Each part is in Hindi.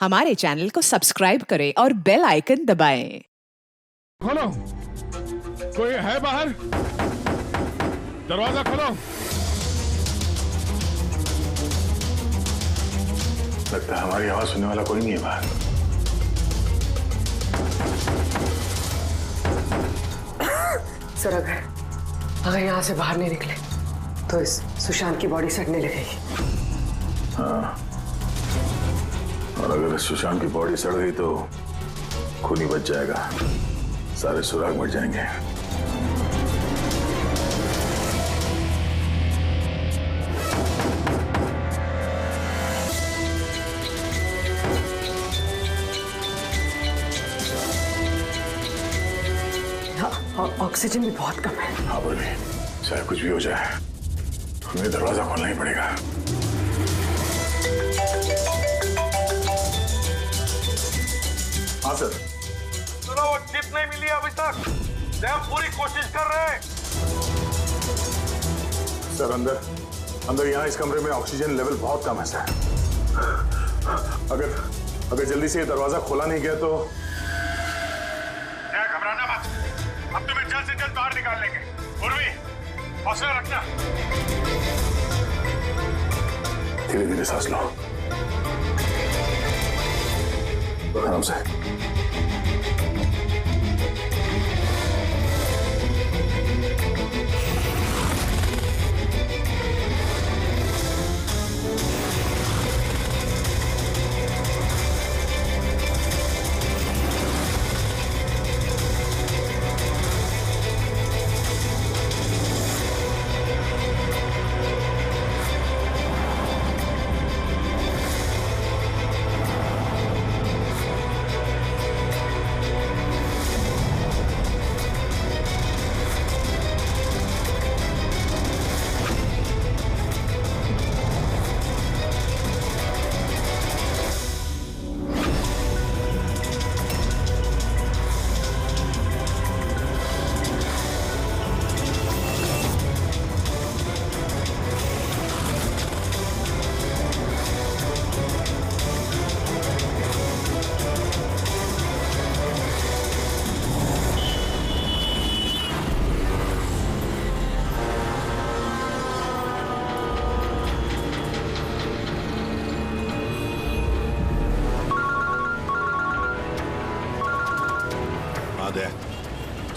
हमारे चैनल को सब्सक्राइब करें और बेल आइकन दबाएं। खोलो, कोई है बाहर? दरवाजा खोलो। लगता है हमारी आवाज सुनने वाला कोई नहीं है बाहर। सर अगर यहाँ से बाहर नहीं निकले तो इस सुशांत की बॉडी सड़ने लगेगी। हाँ, और अगर सुशांत की बॉडी सड़ गई तो खून ही बच जाएगा, सारे सुराग मिट जाएंगे। ऑक्सीजन भी बहुत कम है। हाँ पर भी चाहे कुछ भी हो जाए हमें दरवाजा खोलना ही पड़ेगा। हाँ सर। सुनो, वो चिप नहीं मिली अभी तक। हम पूरी कोशिश कर रहे हैं। सर अंदर यहाँ इस कमरे में ऑक्सीजन लेवल बहुत कम है सर। अगर जल्दी से ये दरवाजा खोला नहीं गया तो घबराना मत, अब तुम्हें जल्द से जल्द बाहर निकाल लेंगे। उर्वी, हौसला रखना। धीरे धीरे सांस लो, आराम से।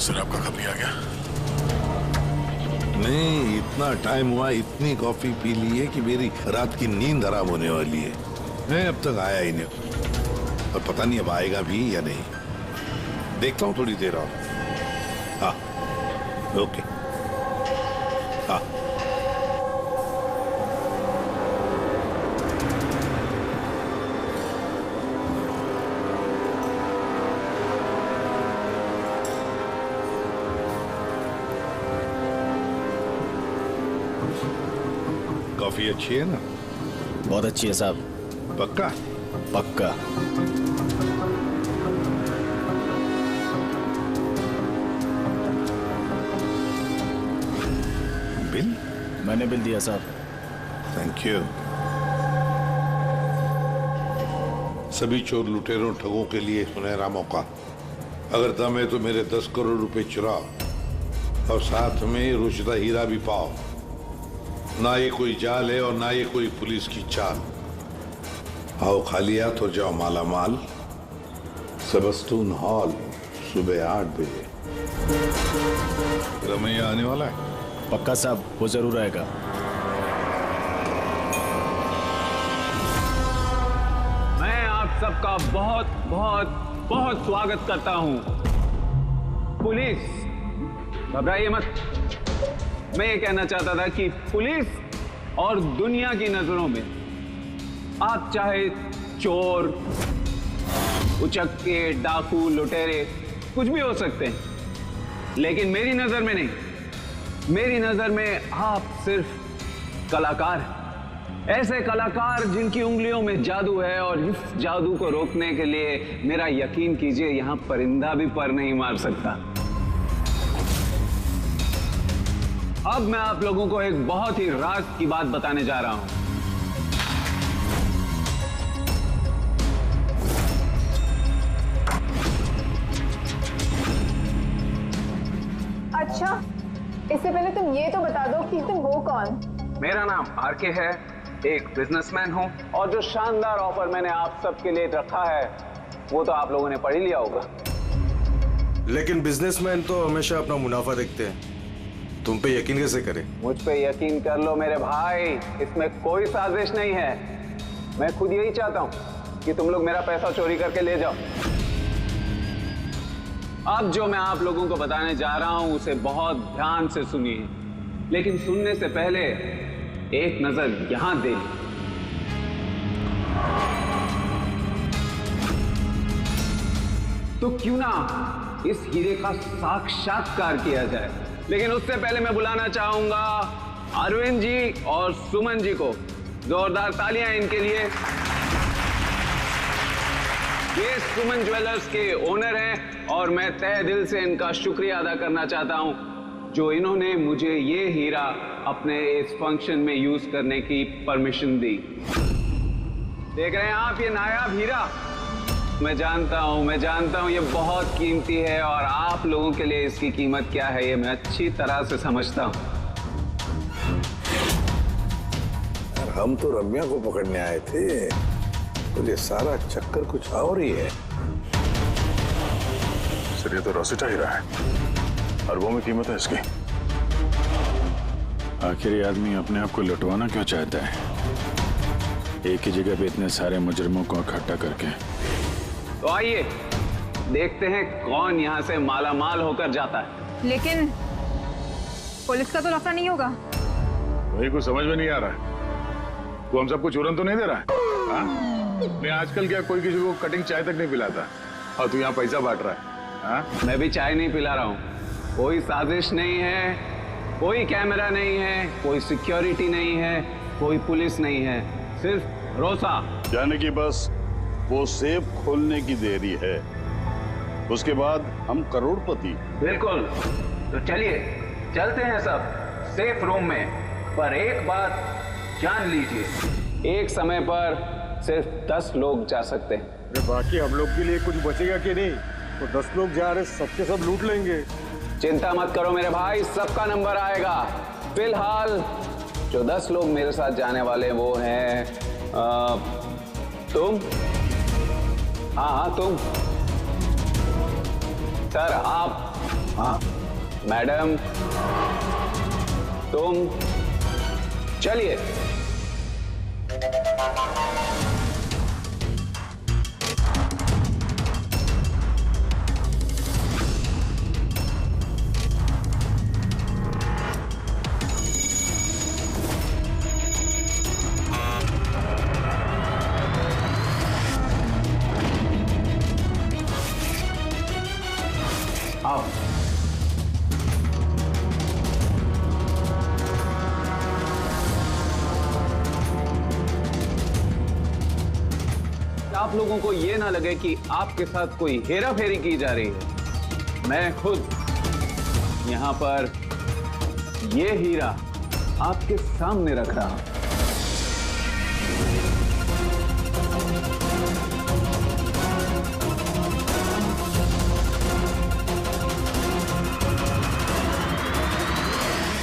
सर आपका कब भी आ गया? नहीं, इतना टाइम हुआ, इतनी कॉफी पी ली है कि मेरी रात की नींद हराम होने वाली है। मैं अब तक आया ही नहीं, और पता नहीं अब आएगा भी या नहीं। देखता हूँ थोड़ी देर और। हाँ, ओके। हाँ, कॉफी अच्छी है ना? बहुत अच्छी है साहब। पक्का? पक्का। बिल? मैंने बिल दिया साहब। Thank you. सभी चोर लुटेरों ठगों के लिए सुनहरा मौका। अगर दम है तो मेरे 10 करोड़ रुपए चुराओ और साथ में रुचिता हीरा भी पाओ। ना ये कोई जाल है और ना ये कोई पुलिस की चाल। आओ खाली हाथ और जाओ माला माल। सेबस्टून हॉल सुबह 8 बजे। रमैया आने वाला है? पक्का साहब, वो जरूर आएगा। मैं आप सबका बहुत बहुत बहुत स्वागत करता हूं। पुलिस, घबराइए मत। मैं ये कहना चाहता था कि पुलिस और दुनिया की नजरों में आप चाहे चोर, उचक्के, डाकू, लुटेरे कुछ भी हो सकते हैं, लेकिन मेरी नजर में नहीं। मेरी नजर में आप सिर्फ कलाकार हैं। ऐसे कलाकार जिनकी उंगलियों में जादू है, और इस जादू को रोकने के लिए मेरा यकीन कीजिए यहां परिंदा भी पर नहीं मार सकता। अब मैं आप लोगों को एक बहुत ही राज की बात बताने जा रहा हूं। उससे पहले तुम ये तो बता दो कि तुम हो कौन। मेरा नाम आरके है, एक बिजनेसमैन हूँ, और जो शानदार ऑफर मैंने आप सबके लिए रखा है वो तो आप लोगों ने पढ़ ही लिया होगा। लेकिन बिजनेसमैन तो हमेशा अपना मुनाफा देखते हैं, तुम पे यकीन कैसे करें? मुझ पे यकीन कर लो मेरे भाई, इसमें कोई साजिश नहीं है। मैं खुद यही चाहता हूँ कि तुम लोग मेरा पैसा चोरी करके ले जाओ। अब जो मैं आप लोगों को बताने जा रहा हूं उसे बहुत ध्यान से सुनिए, लेकिन सुनने से पहले एक नजर यहां दे ली। तो क्यों ना इस हीरे का साक्षात्कार किया जाए। लेकिन उससे पहले मैं बुलाना चाहूंगा अरविंद जी और सुमन जी को। जोरदार तालियां इनके लिए। ये सुमन ज्वेलर्स के ओनर हैं और मैं तहे दिल से इनका शुक्रिया अदा करना चाहता हूं जो इन्होंने मुझे ये हीरा अपने इस फंक्शन में यूज करने की परमिशन दी। देख रहे हैं आप ये नायाब हीरा? मैं जानता हूं ये बहुत कीमती है और आप लोगों के लिए इसकी कीमत क्या है ये मैं अच्छी तरह से समझता हूं। हम तो रम्या को पकड़ने आए थे, तो ये सारा चक्कर कुछ और ही है। सर ये तो रोसिटा हीरा है, अरबों में कीमत है इसकी। आखिर ये आदमी अपने आप को लुटवाना क्यों चाहता है, एक ही जगह पे इतने सारे मुजरिमों को इकट्ठा करके? तो आइए देखते हैं कौन यहाँ से माला माल होकर जाता है। लेकिन पुलिस का तो लफड़ा नहीं होगा? वही कुछ समझ में नहीं आ रहा है। तू हम सबको चूरन तो नहीं दे रहा है? हाँ? मैं आजकल क्या कोई किसी को कटिंग चाय तक नहीं पिलाता और तू यहाँ पैसा बांट रहा है? हाँ? मैं भी चाय नहीं पिला रहा हूँ। कोई साजिश नहीं है, कोई कैमरा नहीं है, कोई सिक्योरिटी नहीं है, कोई पुलिस नहीं है, सिर्फ भरोसा। यानी कि बस वो सेफ खोलने की देरी है, उसके बाद हम करोड़पति। बिल्कुल। तो चलिए चलते हैं सब सेफ रूम में। पर एक बात जान लीजिए, एक समय पर सिर्फ 10 लोग जा सकते हैं। बाकी हम लोग के लिए कुछ बचेगा कि नहीं? तो 10 लोग जा रहे, सबके सब लूट लेंगे। चिंता मत करो मेरे भाई, सबका नंबर आएगा। फिलहाल जो 10 लोग मेरे साथ जाने वाले वो हैं तुम। हाँ तुम सर, आप, हाँ मैडम, तुम। चलिए आओ। आप लोगों को ये ना लगे कि आपके साथ कोई हेरा फेरी की जा रही है। मैं खुद यहां पर ये हीरा आपके सामने रख रहा हूं।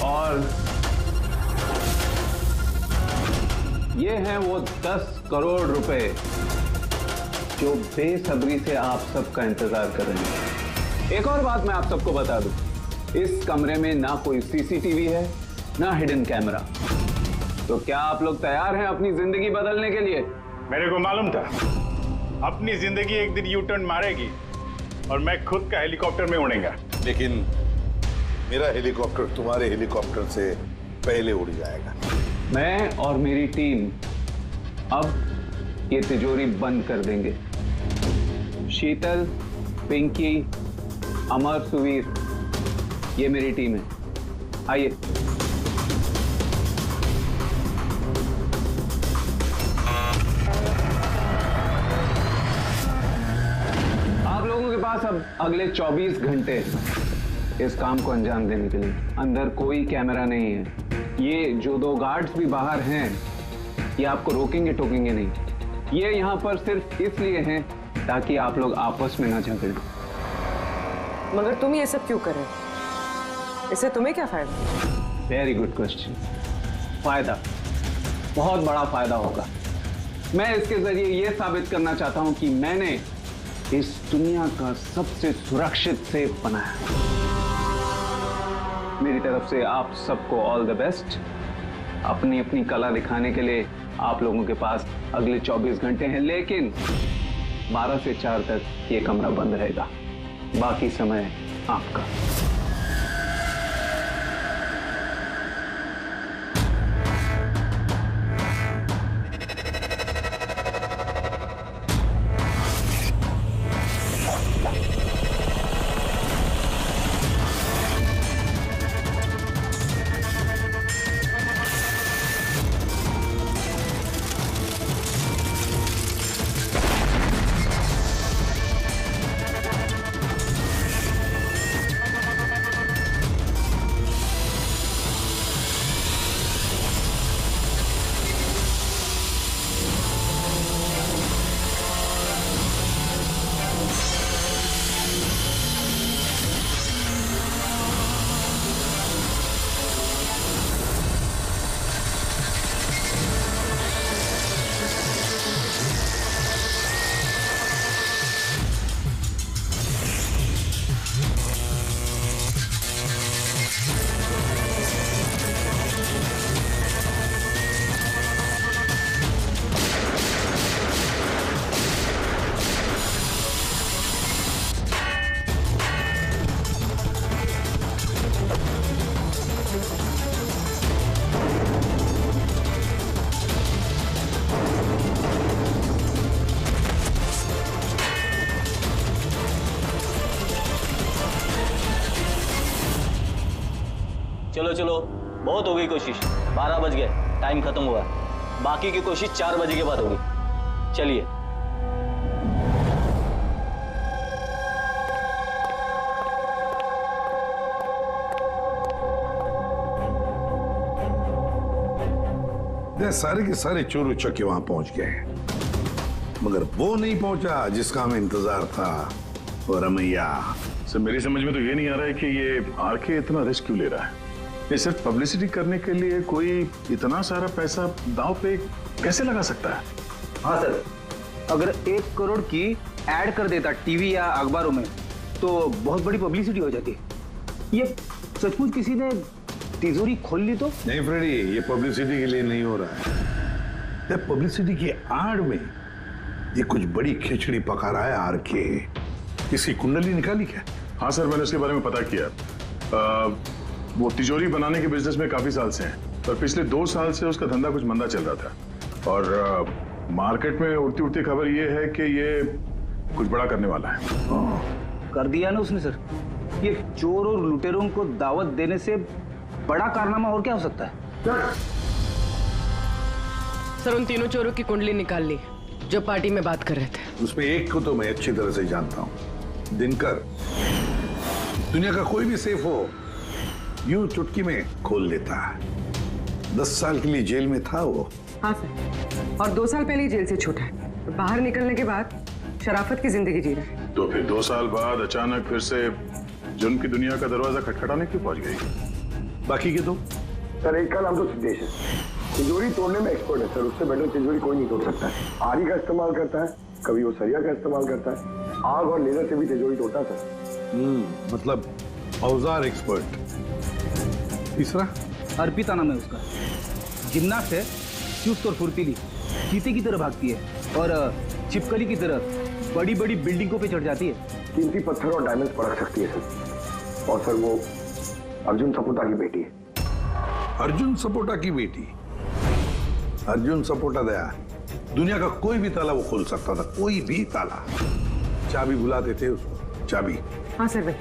और ये हैं वो 10 करोड़ रुपए जो बेसब्री से आप सबका इंतजार कर रहे हैं। एक और बात मैं आप सबको बता दूं, इस कमरे में ना कोई सीसीटीवी है ना हिडन कैमरा। तो क्या आप लोग तैयार हैं अपनी जिंदगी बदलने के लिए? मेरे को मालूम था अपनी जिंदगी एक दिन यू टर्न मारेगी और मैं खुद का हेलीकॉप्टर में उड़ेगा। लेकिन मेरा हेलीकॉप्टर तुम्हारे हेलीकॉप्टर से पहले उड़ जाएगा। मैं और मेरी टीम अब ये तिजोरी बंद कर देंगे। शीतल, पिंकी, अमर, सुवीर, ये मेरी टीम है। आइए। आप लोगों के पास अब अगले 24 घंटे इस काम को अंजाम देने के लिए। अंदर कोई कैमरा नहीं है। ये जो 2 गार्ड्स भी बाहर हैं, ये आपको रोकेंगे टोकेंगे नहीं। ये यहाँ पर सिर्फ इसलिए हैं ताकि आप लोग आपस में ना झगड़ें। मगर तुम ये सब क्यों कर रहे हो? इससे तुम्हें क्या फायदा? Very good question. फायदा, बहुत बड़ा फायदा होगा। मैं इसके जरिए यह साबित करना चाहता हूं कि मैंने इस दुनिया का सबसे सुरक्षित सेफ बनाया। मेरी तरफ से आप सबको ऑल द बेस्ट। अपनी अपनी कला दिखाने के लिए आप लोगों के पास अगले 24 घंटे हैं, लेकिन 12 से 4 तक ये कमरा बंद रहेगा। बाकी समय आपका। चलो चलो, बहुत हो गई कोशिश। 12 बज गए, टाइम खत्म हुआ। बाकी की कोशिश 4 बजे के बाद होगी। चलिए। सारे के सारे चोर उचक्के वहां पहुंच गए, मगर वो नहीं पहुंचा जिसका हमें इंतजार था, वो रमैया। सर मेरी समझ में तो ये नहीं आ रहा है कि ये आरके इतना रिस्क क्यों ले रहा है। ये सिर्फ पब्लिसिटी करने के लिए कोई इतना सारा पैसा दांव पे कैसे लगा सकता है? हाँ सर, अगर 1 करोड़ की ऐड कर देता टीवी या अखबारों में तो बहुत बड़ी पब्लिसिटी हो जाती। ये सचमुच किसी ने तिजोरी खोल ली तो? नहीं फ्रेडी, ये पब्लिसिटी के लिए नहीं हो रहा है। पब्लिसिटी की आड़ में ये कुछ बड़ी खिचड़ी पका रहा है आरके। इसकी कुंडली निकाली क्या? हाँ सर, मैंने उसके बारे में पता किया। वो तिजोरी बनाने के बिजनेस में काफी साल से हैं, पर पिछले 2 साल से उसका धंधा कुछ मंदा चल रहा था। और मार्केट में उड़ती उड़ती खबर ये है कि ये कुछ बड़ा करने वाला है। कर दिया ना उसने सर। ये चोर और लुटेरों को दावत देने से बड़ा कारनामा और क्या हो सकता है? सर उन तीनों चोरों की कुंडली निकाल ली जो पार्टी में बात कर रहे थे। उसमें एक को तो मैं अच्छी तरह से जानता हूं, दिनकर। दुनिया का कोई भी सेफ हो यूं चुटकी में खोल लेता है। 10 साल के लिए जेल में था वो। हाँ सर, और 2 साल पहले ही जेल से छूटा है। तो बाहर निकलने के बाद शराफत की जिंदगी जी रहा है। तो फिर 2 साल बाद अचानक फिर से जुर्म की दुनिया का दरवाजा खटखटाने क्यों पहुंच गई? बाकी के दो? सर एक का नाम तो सिद्धेश है, तिजोरी तोड़ने में एक्सपर्ट है सर। उससे बेटर तिजोरी कोई नहीं तोड़ सकता है। आरी का इस्तेमाल करता है, कभी वो सरिया का इस्तेमाल करता है, आग और लेजर से भी तिजोरी तोड़ता है सर। मतलब औजार एक्सपर्ट। तीसरा? अर्पिता नाम है उसका। जिम्नास्ट है, चुस्त और फुर्तीली, चीते की तरह भागती है और छिपकली की तरह बड़ी बड़ी बिल्डिंगों पे चढ़ जाती है। कीमती पत्थर और डायमंड्स परख सकती है सर। और सर वो अर्जुन सपोटा की बेटी है। अर्जुन सपोटा की बेटी? अर्जुन सपोटा दया दुनिया का कोई भी ताला वो खोल सकता था, कोई भी ताला। चाबी बुलाते थे उसको, चाबी। हाँ सर भाई,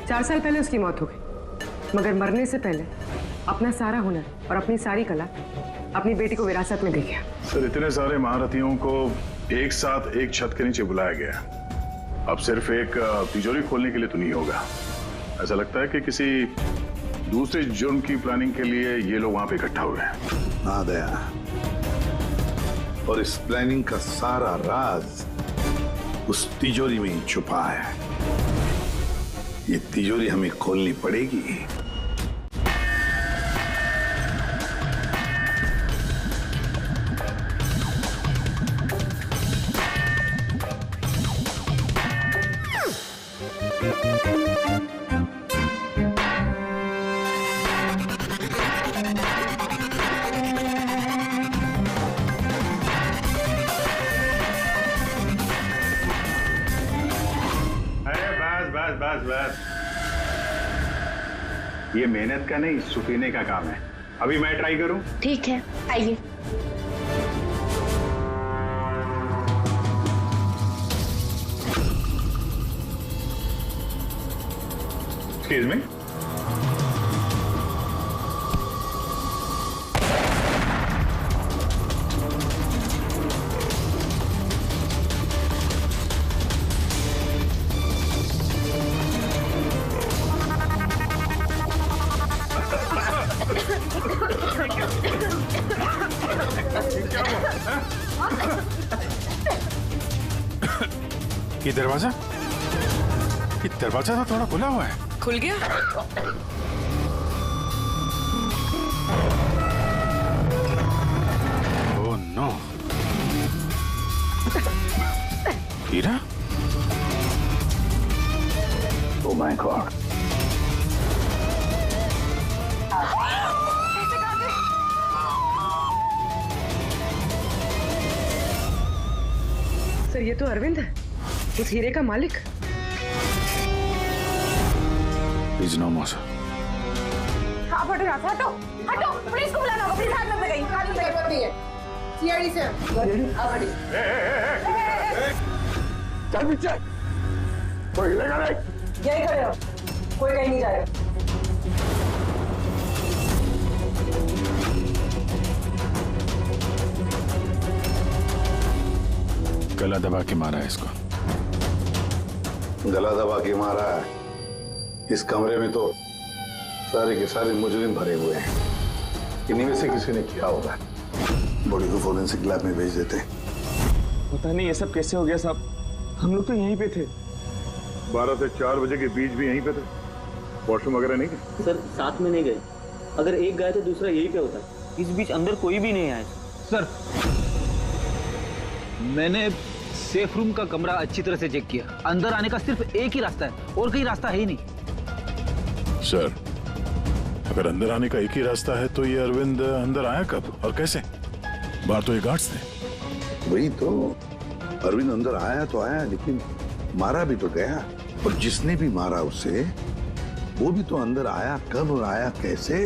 4 साल पहले उसकी मौत हो गई, मगर मरने से पहले अपना सारा हुनर और अपनी सारी कला अपनी बेटी को विरासत में दे गया। सर इतने सारे महारथियों को एक साथ एक छत के नीचे बुलाया गया, अब सिर्फ एक तिजोरी खोलने के लिए तो नहीं होगा। ऐसा लगता है कि किसी दूसरे जुर्म की प्लानिंग के लिए ये लोग वहां पे इकट्ठा हुए हैं। हाँ दया, और इस प्लानिंग का सारा राज उस तिजोरी में ही छुपा है। ये तिजोरी हमें खोलनी पड़ेगी, बस ये मेहनत का नहीं, सुपीने का काम है। अभी मैं ट्राई करूं? ठीक है, आइए। Excuse me. ये दरवाजा तो थोड़ा खुला हुआ है। खुल गया? Oh no. हीरा? Oh my god. सर ये तो अरविंद है, उस हीरे का मालिक। प्लीज नो मोसा। आप हटो यहाँ से, हटो हटो, पुलिस को बुलाना होगा। प्लीज हाथ मत लगाइए, हाथ मत लगाइए। सीआईडी से आप हटिए। चल पीछे, कोई हिलेगा नहीं। यही खड़े रहो, कोई कहीं नहीं जाएगा। गला दबा के मारा है इसको। गला दबा के मारा है। इस कमरे में तो सारे के सारे मुजरिम भरे हुए हैं। इन्हीं में से किसी ने किया होगा। बॉडी को फोरेंसिक लैब में भेज देते। पता नहीं ये सब कैसे हो गया साहब, हम लोग तो यहीं पे थे। 12 से 4 बजे के बीच भी यहीं पे थे। वॉशरूम वगैरह नहीं गए? सर साथ में नहीं गए। अगर एक गया तो दूसरा यही पे होता। इस बीच अंदर कोई भी नहीं आया। सर मैंने सेफ रूम का कमरा अच्छी तरह से चेक किया। अंदर आने का सिर्फ एक ही रास्ता है और कहीं रास्ता है ही नहीं। सर अगर अंदर आने का एक ही रास्ता है तो ये अरविंद अंदर आया कब और कैसे? बाहर तो ये गार्ड्स थे। वही तो, अरविंद अंदर आया तो आया, लेकिन मारा भी तो गया। और जिसने भी मारा उसे, वो भी तो अंदर आया कब और आया कैसे?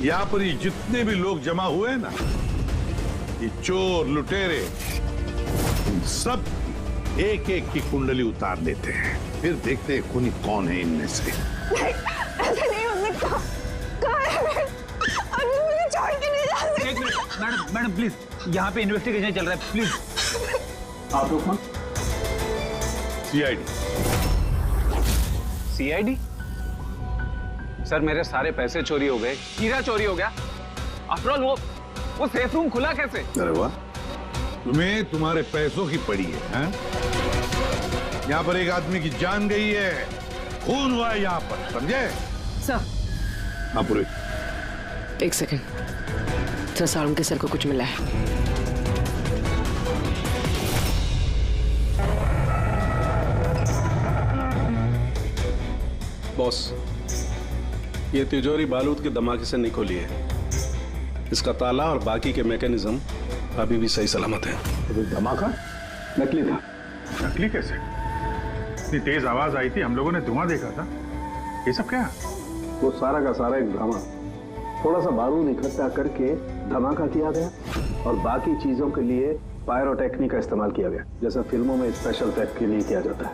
यहाँ पर ये जितने भी लोग जमा हुए ना, ये चोर लुटेरे, इन सब एक एक की कुंडली उतार लेते हैं, फिर देखते हैं खूनी कौन है इनमें से। ऐसा नहीं हो सकता। कहाँ है मैं? अभी मुझे छोड़ के नहीं जा सकते। एक मिनट मैडम प्लीज, यहाँ पे इन्वेस्टिगेशन चल रहा है, प्लीज। आप लोग कौन? सीआईडी। सीआईडी? सर मेरे सारे पैसे चोरी हो गए, हीरा चोरी हो गया। आफ्टर ऑल वो सेफ रूम खुला कैसे? अरे वाह, तुम्हें तुम्हारे पैसों की पड़ी है? यहाँ पर एक आदमी की जान गई है, खून हुआ है यहाँ पर, समझे? सर। हाँ पूरे। एक सेकंड सर, सारुण के सर को कुछ मिला है। बॉस, ये तिजोरी बारूद के धमाके से नहीं खुली है। इसका ताला और बाकी के मैकेनिज्म अभी भी सही सलामत है। तो धमाका नकली था। नकली कैसे? इतनी तेज आवाज आई थी, हम लोगों ने धुआं देखा था। ये सब क्या? वो सारा का सारा एक ड्रामा। थोड़ा सा बारूद इकट्ठा करके धमाका किया गया और बाकी चीजों के लिए पायरोटेक्निक का इस्तेमाल किया गया, जैसा फिल्मों में स्पेशल इफेक्ट के लिए किया जाता है।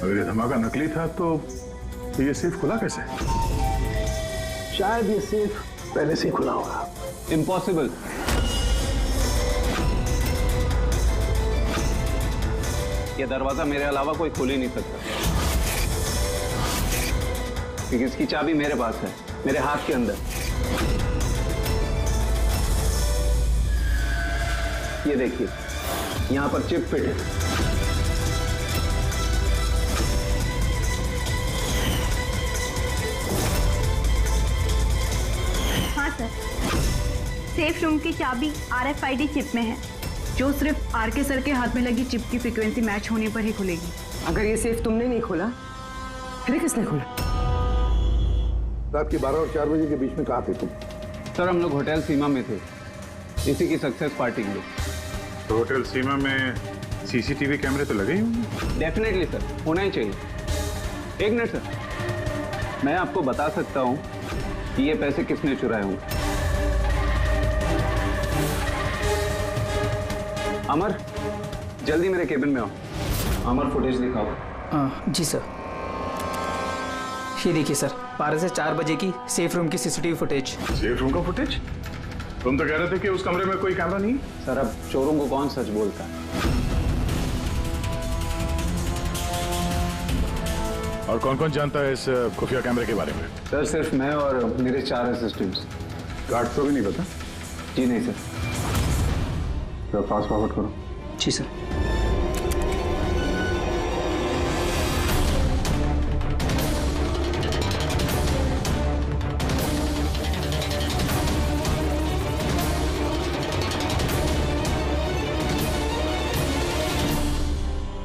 अगर ये धमाका नकली था तो ये सेफ खुला कैसे? शायद ये सेफ पहले से खुला होगा। इम्पॉसिबल। ये दरवाजा मेरे अलावा कोई खोल ही नहीं सकता, क्योंकि इसकी चाबी मेरे पास है, मेरे हाथ के अंदर। ये देखिए, यहां पर चिप फिट है। हाँ सर, सेफ रूम की चाबी RFID चिप में है। जो सिर्फ आरके सर के हाथ में लगी चिप की फ्रीक्वेंसी मैच होने पर ही खुलेगी। अगर ये सेफ तुमने नहीं खोला फिर किसने खोला? रात के 12 और 4 बजे के बीच में कहाँ थे तुम? सर हम लोग होटल सीमा में थे, इसी की सक्सेस पार्टी के लिए। तो होटल सीमा में सीसीटीवी कैमरे तो लगे ही होंगे? डेफिनेटली सर, होना ही चाहिए। एक मिनट सर, मैं आपको बता सकता हूँ कि ये पैसे किसने चुराए होंगे। अमर, जल्दी मेरे केबिन में आओ। अमर, फुटेज दिखाओ। जी सर। ये देखिए सर, 12 से 4 बजे की सेफ रूम की सीसीटीवी फुटेज। सेफ रूम का फुटेज? तुम तो कह रहे थे कि उस कमरे में कोई कैमरा नहीं? सर अब चोरों को कौन सच बोलता है? और कौन कौन जानता है इस खुफिया कैमरे के बारे में? सर सिर्फ मैं और मेरे 4 असिस्टेंट्स। गार्ड को भी नहीं पता? जी नहीं सर। तो फास्ट फॉरवर्ड करो। जी सर।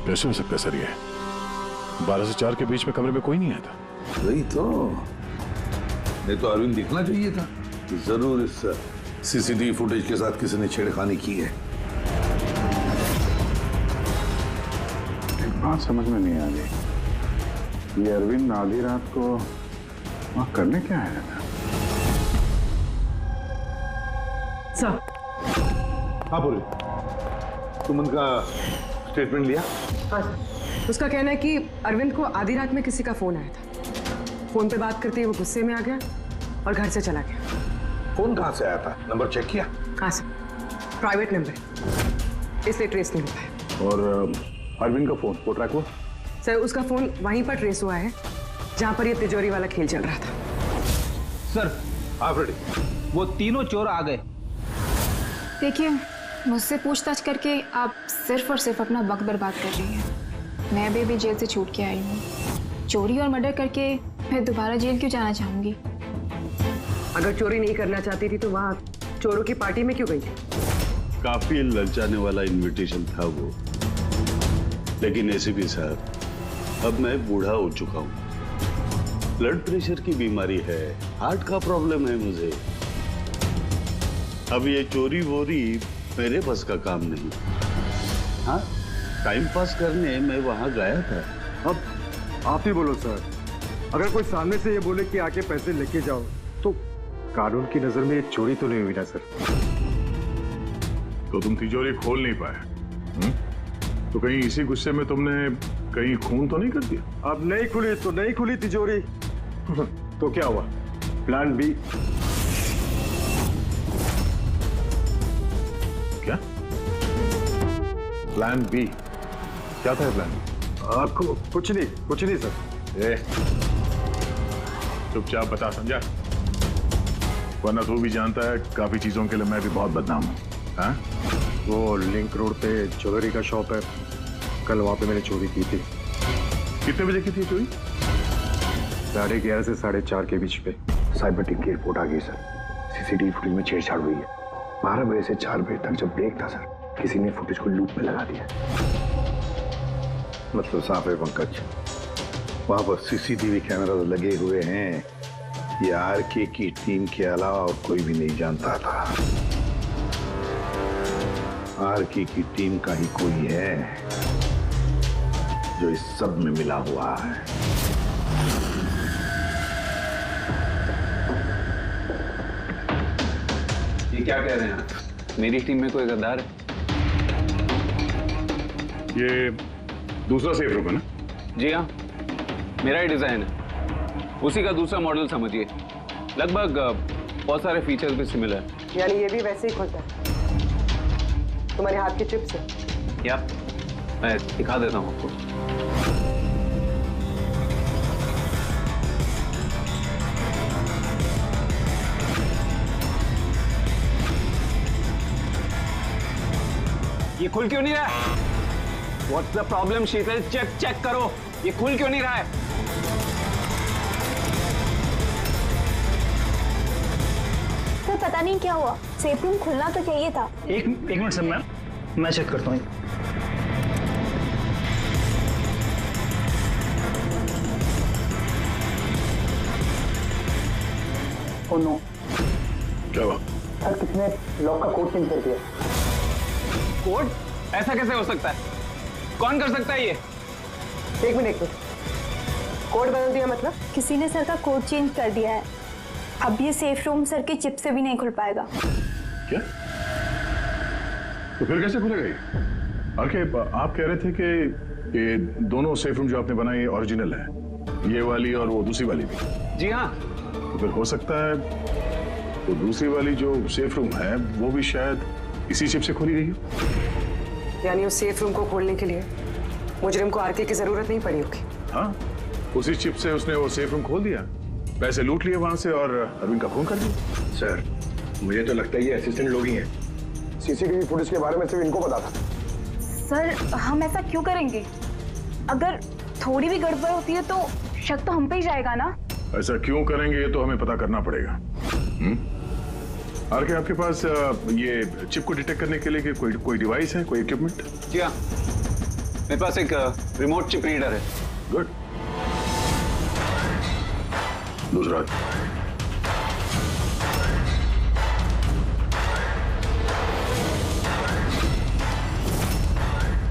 कैसे हो सकता है सर? ये 12 से 4 के बीच में कमरे में कोई नहीं आया था। वही तो, नहीं तो अरविंद दिखना चाहिए था। जरूर इस सीसीटीवी फुटेज के साथ किसी ने छेड़खानी की है। एक बात समझ में नहीं आ रही, ये अरविंद आधी रात को वहां करने क्या आया था? सर। हाँ बोले, तुम उनका स्टेटमेंट लिया? हाँ सर। उसका कहना है कि अरविंद को आधी रात में किसी का फोन आया था। फोन पे बात करते ही वो गुस्से में आ गया और घर से चला गया। फोन कहाँ से आया था? नंबर चेक किया? हाँ सर, प्राइवेट नंबर, इसलिए ट्रेस नहीं हो पाया। और अरविंद का फोन वो ट्रैक हुआ? सर उसका फोन वहीं पर ट्रेस हुआ है जहां पर ये तिजोरी वाला खेल चल रहा था। सर आप रेडी? वो तीनों चोर आ गए। देखिए, मुझसे पूछताछ करके आप सिर्फ और सिर्फ अपना वक्त बर्बाद कर रही हैं। मैं अभी जेल से छूट के आई हूँ। चोरी और मर्डर करके मैं दोबारा जेल क्यों जाना चाहूंगी? अगर चोरी नहीं करना चाहती थी तो वहाँ चोरों की पार्टी में क्यों गई थी? काफी ललचाने वाला इनविटेशन था वो, लेकिन एसीपी साहब, अब मैं बूढ़ा हो चुका हूँ। ब्लड प्रेशर की बीमारी है, हार्ट का प्रॉब्लम है मुझे। अब ये चोरी वोरी मेरे बस का काम नहीं। हाँ, टाइम पास करने मैं वहां गया था। अब आप ही बोलो सर, अगर कोई सामने से ये बोले कि आके पैसे लेके जाओ तो कानून की नजर में ये चोरी तो नहीं हुई ना सर? तो तुम तिजोरी खोल नहीं पाए? तो कहीं इसी गुस्से में तुमने कहीं खून तो नहीं कर दिया? अब नहीं खुली तो नहीं खुली तिजोरी। तो क्या हुआ? Plan B. क्या प्लान बी? क्या था प्लान? आपको कुछ नहीं सर। चुपचाप बता, समझा? वरना तू भी जानता है काफी चीजों के लिए मैं भी बहुत बदनाम हूँ। हाँ? वो लिंक रोड पे ज्वेलरी का शॉप है, कल वहां पे मैंने चोरी की थी। कितने बजे की थी चोरी? 11:30 से 4:30 के बीच पे। साइबर टीम की रिपोर्ट आ गई सर। सीसीटीवी फुटेज में छेड़छाड़ हुई है। 12 बजे से 4 बजे तक जब ब्रेक था सर, किसी ने फुटेज को लूप में लगा दिया। मतलब साफ है पंकज, वहां पर सीसीटीवी कैमरा लगे हुए हैं। ये आरके की टीम के अलावा और कोई भी नहीं जानता था। आरके की टीम का ही कोई है जो इस सब में मिला हुआ है। ये क्या कह रहे हैं आप? मेरी टीम में कोई गद्दार है? ये दूसरा सेफ रूम है ना? जी हाँ, मेरा ही डिजाइन है, उसी का दूसरा मॉडल समझिए। लगभग बहुत सारे फीचर्स भी सिमिलर है। यानी ये भी वैसे ही खुलता है तुम्हारे हाथ के चिप से? या मैं दिखा देता हूँ आपको। ये खुल क्यों नहीं रहा है? What's the problem, Sheetal? Check करो, ये खुल क्यों नहीं रहा है? सर पता नहीं क्या हुआ, सेफ रूम खुलना तो चाहिए था। एक मिनट सर, मैम मैं चेक करता हूँ। ओ नो, क्या हुआ? सर किसने लॉक का कोड चेंज कर दिया? कोड? ऐसा कैसे हो सकता है? कौन कर सकता है ये? एक मिनट, कोड बदल दिया मतलब? किसी ने सर का कोड चेंज कर दिया है। अब ये सेफ रूम सर की चिप से भी नहीं खुल पाएगा। क्या? तो फिर कैसे खुलेगा ये? आप कह रहे थे कि ये दोनों सेफ रूम जो आपने बनाए ओरिजिनल है, ये वाली और वो दूसरी वाली भी? जी हाँ। तो फिर हो सकता है वो दूसरी वाली जो सेफ रूम है वो भी शायद इसी चिप से खोली गई हो। यानी उस सेफ रूम को खोलने के लिए मुजरिम को आरके की जरूरत नहीं पड़ी होगी। हाँ, उसी चिप से उसने वो सेफ रूम खोल दिया, पैसे लूट लिए वहां से और अरविंद का खून कर दिया। सर, मुझे तो लगता है ये असिस्टेंट लोग ही हैं। सीसीटीवी फुटेज के बारे में सिर्फ इनको पता था। सर हम ऐसा क्यों करेंगे? अगर थोड़ी भी गड़बड़ होती है तो शक तो हम पे ही जाएगा ना। ऐसा क्यों करेंगे ये तो हमें पता करना पड़ेगा। आरके, आपके पास ये चिप को डिटेक्ट करने के लिए कोई डिवाइस है, कोई इक्विपमेंट? जी हाँ, मेरे पास एक रिमोट चिप रीडर है। गुड। दूसरा?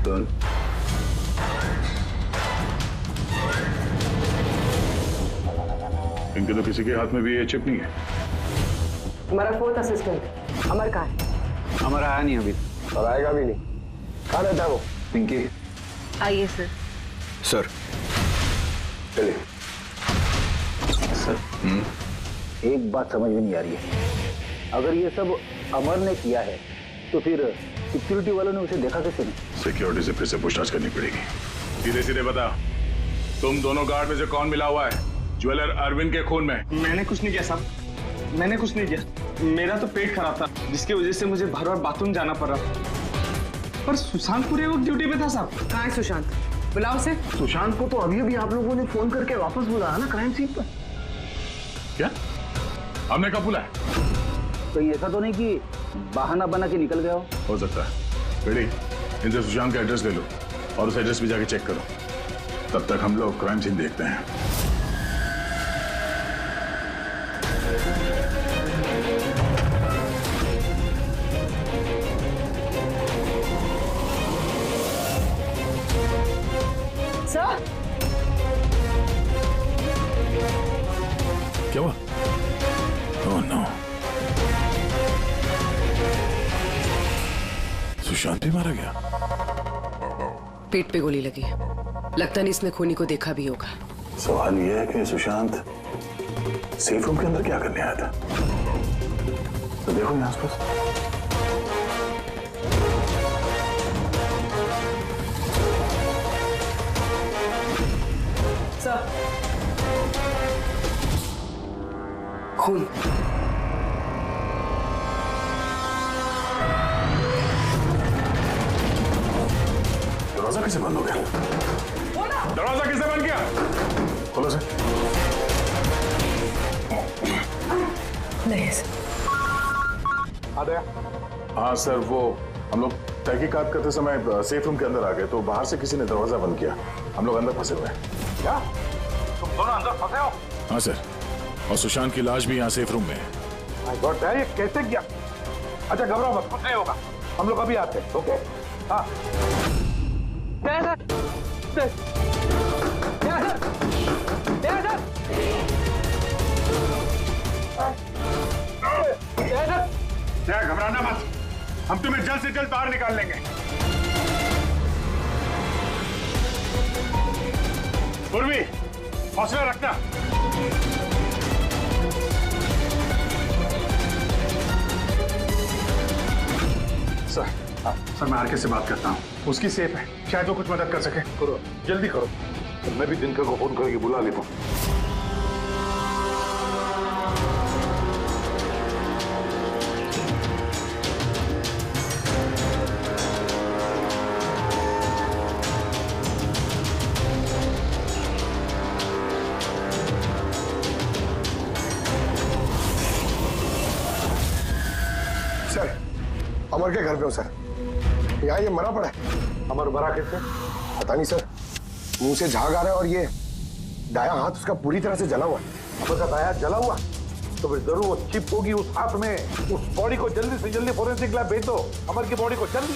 डन। इनके तो किसी के हाथ में भी ये चिप नहीं है। हमारा फोर्थ असिस्टेंट अमर कहाँ है? अमर आया नहीं अभी और आएगा भी नहीं। कहाँ रहता है वो? पिंकी। आइए सर। सर चलिए। सर एक बात समझ में नहीं आ रही है। अगर ये सब अमर ने किया है तो फिर सिक्योरिटी वालों ने उसे देखा कैसे नहीं? सिक्योरिटी से फिर से पूछताछ करनी पड़ेगी। सीधे सीधे बता, तुम दोनों गार्ड में से कौन मिला हुआ है ज्वेलर अरविंद के खून में? मैंने कुछ नहीं किया साहब, मैंने कुछ नहीं किया। मेरा तो पेट खराब था जिसकी वजह से मुझे बार बार बाथरूम जाना पड़ रहा। पर सुशांत पूरे वक्त ड्यूटी पे था साहब। कहाँ है सुशांत? बुलाओ से। सुशांत को तो अभी अभी आप लोगों ने फोन करके वापस बुलाया ना क्राइम सीन पर। क्या? हमने कब बुलाया? कहीं ऐसा तो नहीं कि बहाना बना के निकल गया हो सकता है। बेटी, इनसे सुशांत का एड्रेस ले लो और उस एड्रेस पे जाके चेक करो। तब तक हम लोग क्राइम सीन देखते हैं। सर क्या हुआ? ओह नो, सुशांत भी मारा गया। पेट पे गोली लगी है, लगता नहीं इसने खूनी को देखा भी होगा। सवाल यह है कि सुशांत सेफ रूम के अंदर क्या करने आया था? तो देखो यहाँ आसपास। सर, खून। दरवाजा कैसे बंद हो गया? दरवाजा किसने बंद किया? खोलो से। नहीं आ गया। हाँ सर, वो हम लोग तहकीकात करते समय सेफ रूम के अंदर आ गए तो बाहर से किसी ने दरवाजा बंद किया। हम लोग अंदर फंसे हुए हैं। क्या तुम दोनों अंदर फंसे हो? हाँ सर, और सुशांत की लाश भी यहाँ सेफ रूम में है। माय गॉड यार, ये कैसे किया? अच्छा घबराओ मत, कुछ नहीं होगा, हम लोग अभी आते हैं। ओके हाँ। घबराना मत, हम तुम्हें जल्द से जल्द बाहर निकाल लेंगे। पूर्वी, हौसला रखना। सर मैं आरके से बात करता हूँ, उसकी सेफ है, शायद वो कुछ मदद कर सके। करो, जल्दी करो। तो मैं भी दिनकर को फोन करके बुला लेता हूँ। सर, अमर के घर पे हो सर। यहाँ ये मरा पड़ा है। अमर मरा कैसे? पता नहीं सर, मुंह से झाग आ रहा है और ये दायां हाथ उसका पूरी तरह से जला हुआ है। अमर का दायां जला हुआ तो फिर जरूर वो चिप होगी उस हाथ में। उस बॉडी को जल्दी से जल्दी फोरेंसिक लैब भेज दो, अमर की बॉडी को जल्दी।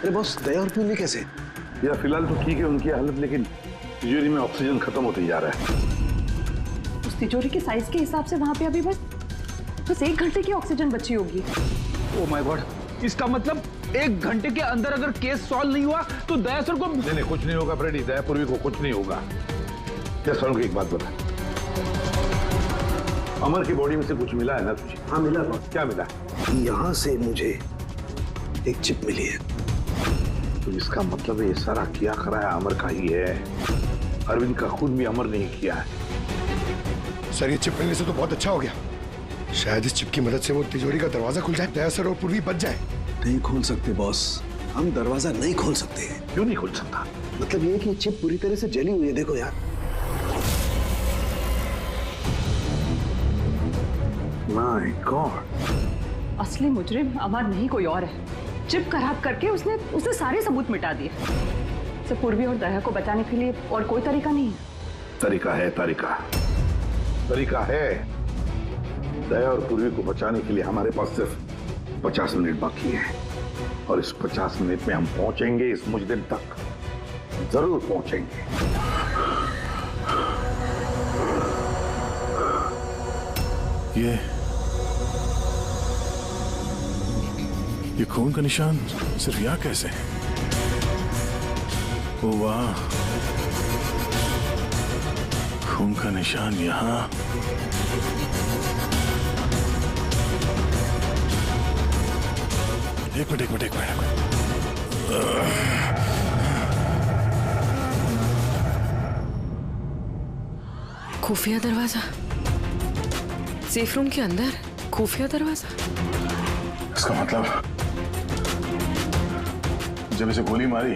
अरे बॉस, दया और पूर्वी कैसे? यार फिलहाल तो ठीक है उनकी हालत, लेकिन तिजोरी में ऑक्सीजन खत्म होते जा रहा है। उस तिजोरी के साइज के हिसाब से वहां पे अभी बस 1 घंटे की ऑक्सीजन बची होगी। ओ माय गॉड, इसका मतलब 1 घंटे के अंदर अगर केस सॉल्व नहीं हुआ तो दया सर को नहीं कुछ नहीं होगा फ्रेडी, दया पूर्वी को कुछ नहीं होगा। क्या सर एक बात बता, अमर की बॉडी में से कुछ मिला है ना तुझे? हाँ मिला। क्या मिला? यहाँ से मुझे एक चिप मिली है। तो इसका मतलब ये सारा किया कराया अमर का ही है। अरविंद का खुद भी अमर नहीं किया है। सर ये चिप मिलने से तो बहुत अच्छा हो गया। शायद इस चिप की मदद से वो तिजोरी का दरवाजा खुल जाए, दया सर और पूर्वी बच जाए। नहीं खोल सकते बॉस, हम दरवाजा नहीं खोल सकते। क्यों नहीं खोल सकता? मतलब ये कि ये चिप पूरी तरह से जली हुई है, देखो यार। माय गॉड, असली मुजरिम अमर नहीं कोई और है। चिप खराब करके उसने सारे सबूत मिटा दिए। सिर्फ पूर्वी और दया को बचाने के लिए और कोई तरीका नहीं है। तरीका है, तरीका है। दया और पूर्वी को बचाने के लिए हमारे पास सिर्फ 50 मिनट बाकी है, और इस 50 मिनट में हम पहुंचेंगे, इस मुजरिम तक जरूर पहुंचेंगे। ये खून का निशान सिर्फ यहाँ कैसे? ओ वाह, खून का निशान यहाँ। एक मिनट। खुफिया दरवाजा, सेफ रूम के अंदर खुफिया दरवाजा। इसका मतलब जब इसे गोली मारी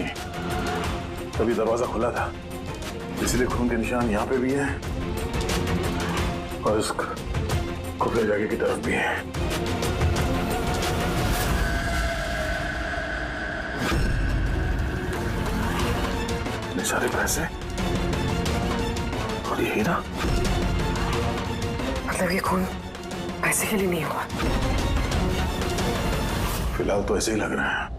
तभी दरवाजा खुला था, इसलिए खून के निशान यहाँ पे भी है और इस खुफिया जगह की तरफ भी है। इतने सारे पैसे और ये हीरा, मतलब ये खून पैसे के लिए नहीं हुआ। फिलहाल तो ऐसे ही लग रहा है।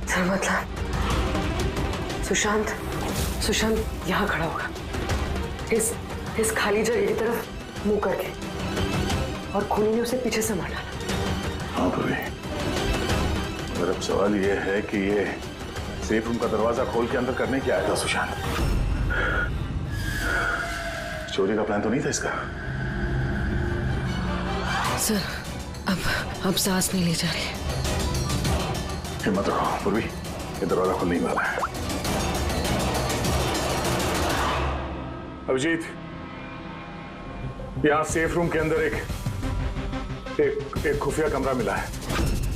सर मतलब सुशांत यहाँ खड़ा होगा, इस खाली जगह की तरफ मुंह करके, और खूनी ने उसे पीछे से मार डाला। हाँ भाभी, मेरा सवाल ये है कि ये सेफ रूम का दरवाजा खोल के अंदर करने क्या आया था सुशांत? चोरी का प्लान तो नहीं था इसका? सर अब सांस नहीं ली जा रही। हिम्मत रखो पूर्वी, ये दरवाजा खुलने वाला है। अभिजीत, यहाँ सेफ रूम के अंदर एक खुफिया कमरा मिला है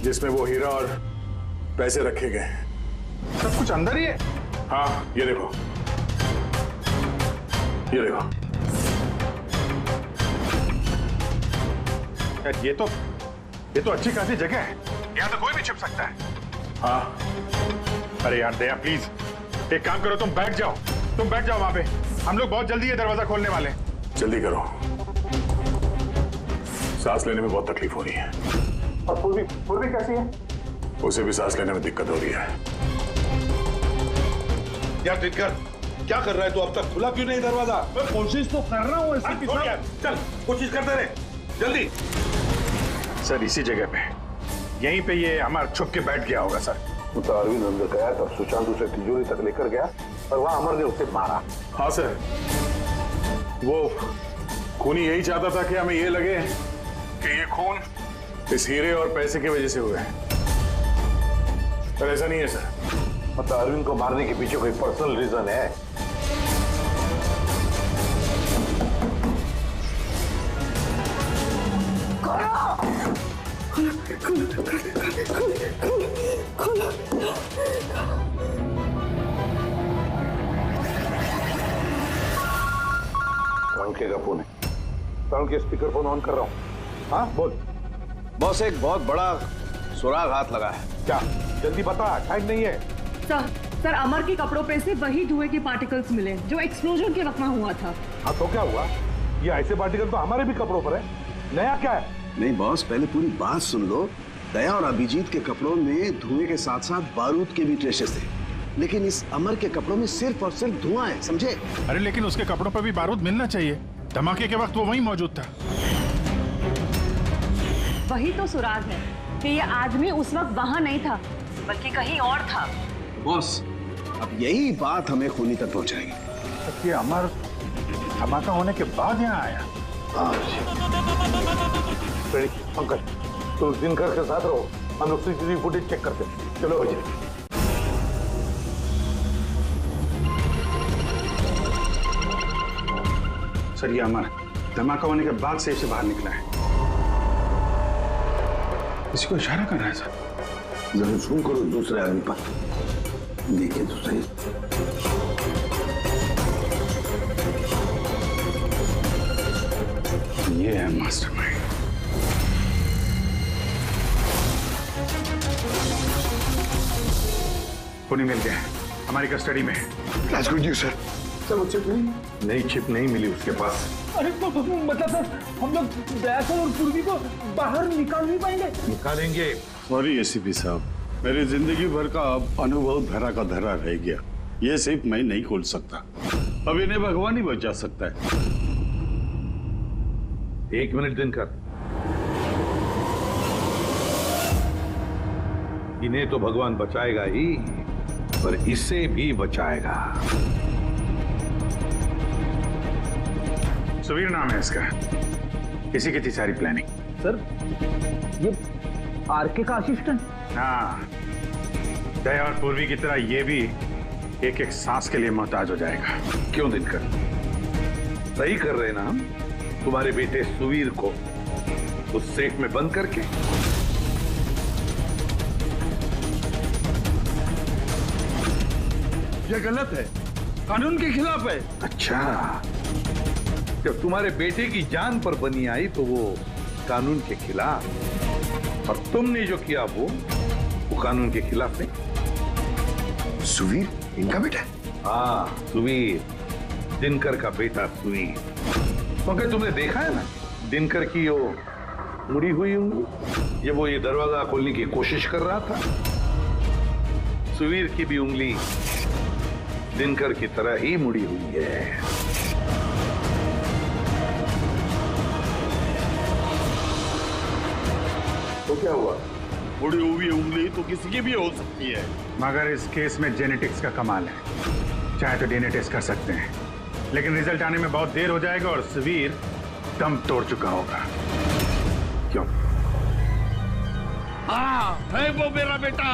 जिसमें वो हीरा और पैसे रखे गए हैं। सब कुछ अंदर ही है? हाँ, ये देखो। यार ये तो अच्छी खासी जगह है, यहाँ तो कोई भी छिप सकता है। हाँ। अरे यार दया प्लीज एक काम करो, तुम बैठ जाओ वहां पे। हम लोग बहुत जल्दी ये दरवाजा खोलने वाले हैं। जल्दी करो, सांस लेने में बहुत तकलीफ हो रही है। और पूर्वी कैसी है? उसे भी सांस लेने में दिक्कत हो रही है। यार टिटकर, क्या कर रहा है तू? अब तक खुला क्यों नहीं दरवाजा? मैं कोशिश तो कर रहा हूँ। चल कोशिश करते रहे, जल्दी। सर इसी जगह पे, यहीं पे ये अमर छुप के बैठ गया होगा सर। वो तो अरविंद अंदर गया तब सुशांत उसे तिजोरी तक लेकर गया और वहां अमर ने उसे मारा। हाँ सर, वो खूनी यही चाहता था कि हमें ये लगे कि ये खून इस हीरे और पैसे की वजह से हुआ है, पर ऐसा नहीं है सर। मतलब अरविंद को मारने के पीछे कोई पर्सनल रीजन है? के का फोन है। साउंड के स्पीकर फोन ऑन कर रहा हूँ। हाँ बोल। बॉस एक बहुत बड़ा सुराग हाथ लगा है। क्या? जल्दी बता, टाइम नहीं है। सर अमर के कपड़ों पे से वही धुएं के पार्टिकल्स मिले जो एक्सप्लोजन के वक्त में हुआ था। हाँ तो क्या हुआ? ये ऐसे पार्टिकल तो हमारे भी कपड़ों पर है। नया क्या है? नहीं बॉस, पहले पूरी बात सुन लो। दया और अभिजीत के कपड़ों में धुएं के साथ साथ बारूद के भी ट्रेसेस थे, लेकिन इस अमर के कपड़ों में सिर्फ और सिर्फ धुआं है, समझे? अरे लेकिन उसके कपड़ों पर भी बारूद मिलना चाहिए। धमाके के वक्त वो वहीं मौजूद था। वही तो सुराग है कि ये आदमी उस वक्त वहां नहीं था बल्कि कहीं और था। बॉस अब यही बात हमें खूनी तक पहुंचाएगी। ये अमर धमाका होने के बाद यहाँ आया। पंकज तो दिनकर के साथ रहो, हम लोग सीसीटीवी फुटेज चेक करते हैं। चलो भैया। सर ये अमर धमाका होने के बाद सेफ से बाहर निकला है। किसी को इशारा कर रहा है सर। जरूर जूम करो दूसरे आदमी पर, देखिए तो सही। ये है मास्टरमाइंड। पुणे मिल गया, हमारी कस्टडी में। That's good news, sir. Sir वो चिप नहीं? नई चिप नहीं मिली उसके पास। अरे मतलब सर हम लोग दया सर और पूर्वी को बाहर निकाल नहीं पाएंगे? निकालेंगे। सॉरी एसीपी साहब, मेरी जिंदगी भर का अब अनुभव धरा का धरा रह गया। ये सिर्फ मैं नहीं खोल सकता, अब इन्हें भगवान ही बचा सकता है। 1 मिनट दिनकर, इन्हें तो भगवान बचाएगा ही, पर इसे भी बचाएगा। सुवीर नाम है इसका। इसी की थी सारी प्लानिंग। सर ये आरके का असिस्टेंट? हाँ, दया और पूर्वी की तरह ये भी एक एक सांस के लिए मोहताज हो जाएगा। क्यों दिनकर? सही कर रहे ना हम? तुम्हारे बेटे सुवीर को उस सेफ में बंद करके। ये गलत है, कानून के खिलाफ है। अच्छा, जब तुम्हारे बेटे की जान पर बनी आई तो वो कानून के खिलाफ, और तुमने जो किया वो कानून के खिलाफ नहीं। सुवीर इनका बेटा? हाँ सुवीर, दिनकर का बेटा सुवीर। क्योंकि तुमने देखा है ना दिनकर की वो मुड़ी हुई उंगली, जब वो ये दरवाजा खोलने की कोशिश कर रहा था। सुवीर की भी उंगली दिनकर की तरह ही मुड़ी हुई है। तो क्या हुआ? मुड़ी हुई उंगली तो किसी की भी हो सकती है, मगर इस केस में जेनेटिक्स का कमाल है। चाहे तो डीएनए टेस्ट कर सकते हैं, लेकिन रिजल्ट आने में बहुत देर हो जाएगा और सुवीर दम तोड़ चुका होगा। क्यों? हाँ है वो मेरा बेटा।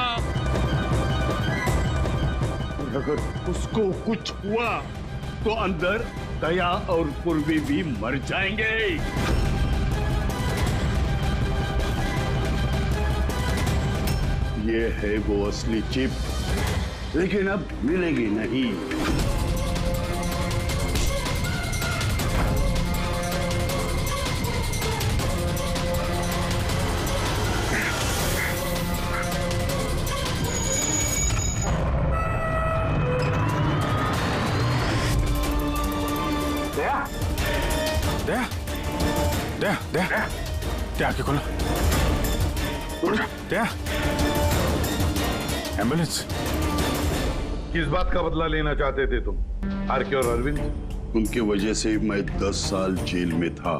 अगर उसको कुछ हुआ तो अंदर दया और पूर्वी भी मर जाएंगे। ये है वो असली चिप, लेकिन अब मिलेगी नहीं। दया आंखें खोलो। दया, एम्बुलेंस। किस बात का बदला लेना चाहते थे तुम, आरके और अरविंद? उनकी वजह से मैं 10 साल जेल में था।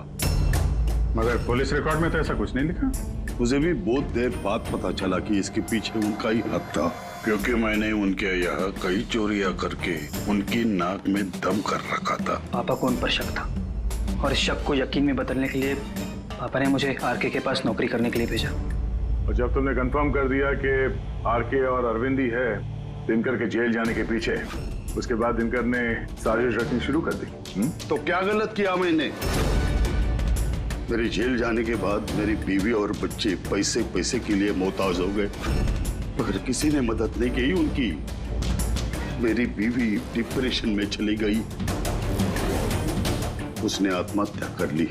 मगर पुलिस रिकॉर्ड में तो ऐसा कुछ नहीं लिखा। मुझे भी बहुत देर बाद पता चला कि इसके पीछे उनका ही हाथ था, क्योंकि मैंने उनके यहाँ कई चोरियां करके उनकी नाक में दम कर रखा था। पापा को उन पर शक था और इस शक को यकीन में बदलने के लिए पापा ने मुझे आरके के पास नौकरी करने के लिए भेजा। और जब तुमने कंफर्म कर दिया कि आरके और अरविंद ही है, दिनकर के जेल जाने के पीछे उसके बाद दिनकर ने साजिश रचनी शुरू कर दी। तो क्या गलत किया मैंने? मेरे जेल जाने के बाद मेरी बीवी और बच्चे पैसे पैसे के लिए मोहताज हो गए, मगर किसी ने मदद नहीं की उनकी। मेरी बीवी डिप्रेशन में चली गई, उसने आत्महत्या कर ली।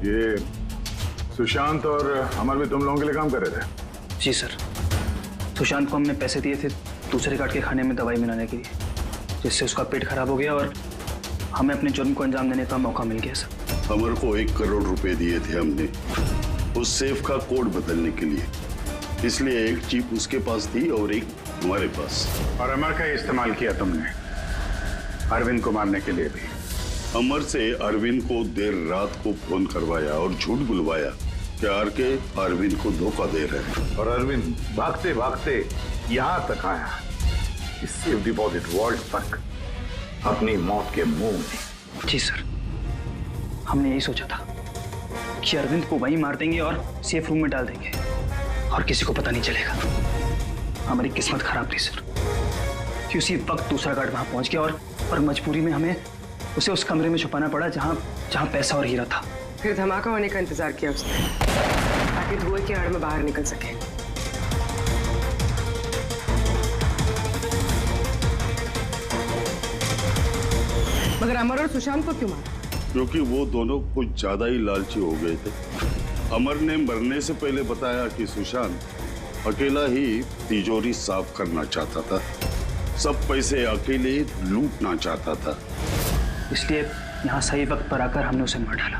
ये सुशांत और अमर भी तुम लोगों के लिए काम कर रहे थे? जी सर, सुशांत को हमने पैसे दिए थे दूसरे गार्ड के खाने में दवाई मिलाने के लिए, जिससे उसका पेट खराब हो गया और हमें अपने जुर्म को अंजाम देने का मौका मिल गया सर। अमर को 1 करोड़ रुपए दिए थे हमने उस सेफ का कोड बदलने के लिए, इसलिए एक चिप उसके पास थी और एक हमारे पास। और अमर का इस्तेमाल किया तुमने अरविंद को मारने के लिए भी। अमर से अरविंद को देर रात को फोन करवाया और झूठ बुलवाया कि आरके अरविंद को धोखा दे रहे हैं। और अरविंद भागते भागते यहां तक आया, इस सेफ डिपॉजिट वॉल्ट तक, अपनी मौत के मुंह में। जी सर, हमने यही सोचा था कि अरविंद को वहीं मार देंगे और सेफ रूम में डाल देंगे और किसी को पता नहीं चलेगा। हमारी किस्मत खराब थी सर कि उसी वक्त दूसरा गार्ड वहां पहुंच गया और मजबूरी में हमें उसे उस कमरे में छुपाना पड़ा जहां पैसा और हीरा था। फिर धमाका होने का इंतजार किया उसने ताकि धुएं की आड़ में बाहर निकल सके। मगर अमर और सुशांत को क्यों मारा? क्योंकि वो दोनों कुछ ज्यादा ही लालची हो गए थे। अमर ने मरने से पहले बताया कि सुशांत अकेला ही तिजोरी साफ करना चाहता था, सब पैसे अकेले लूटना चाहता था, इसलिए यहाँ सही वक्त पर आकर हमने उसे मार डाला।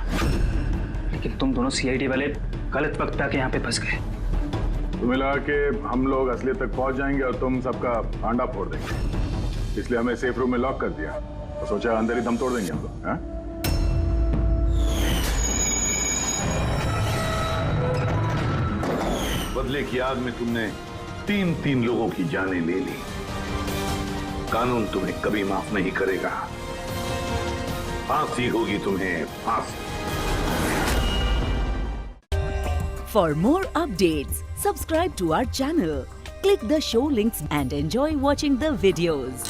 लेकिन तुम दोनों सीआईडी वाले गलत वक्त पे आके यहाँ पे फंस गए। तुम्हें लगा कि हम लोग असलियत तक पहुंच जाएंगे और तुम सबका आंडा फोड़ देंगे, इसलिए हमें सेफ रूम में लॉक कर दिया और सोचा अंदर ही दम तोड़ देंगे हम लोग। हाँ? बदले की आग में तुमने 3 लोगों की जानें ले ली। कानून तुम्हें कभी माफ नहीं करेगा, फांसी होगी तुम्हें, फांसी। For more updates, subscribe to our channel, click the show links and enjoy watching the videos.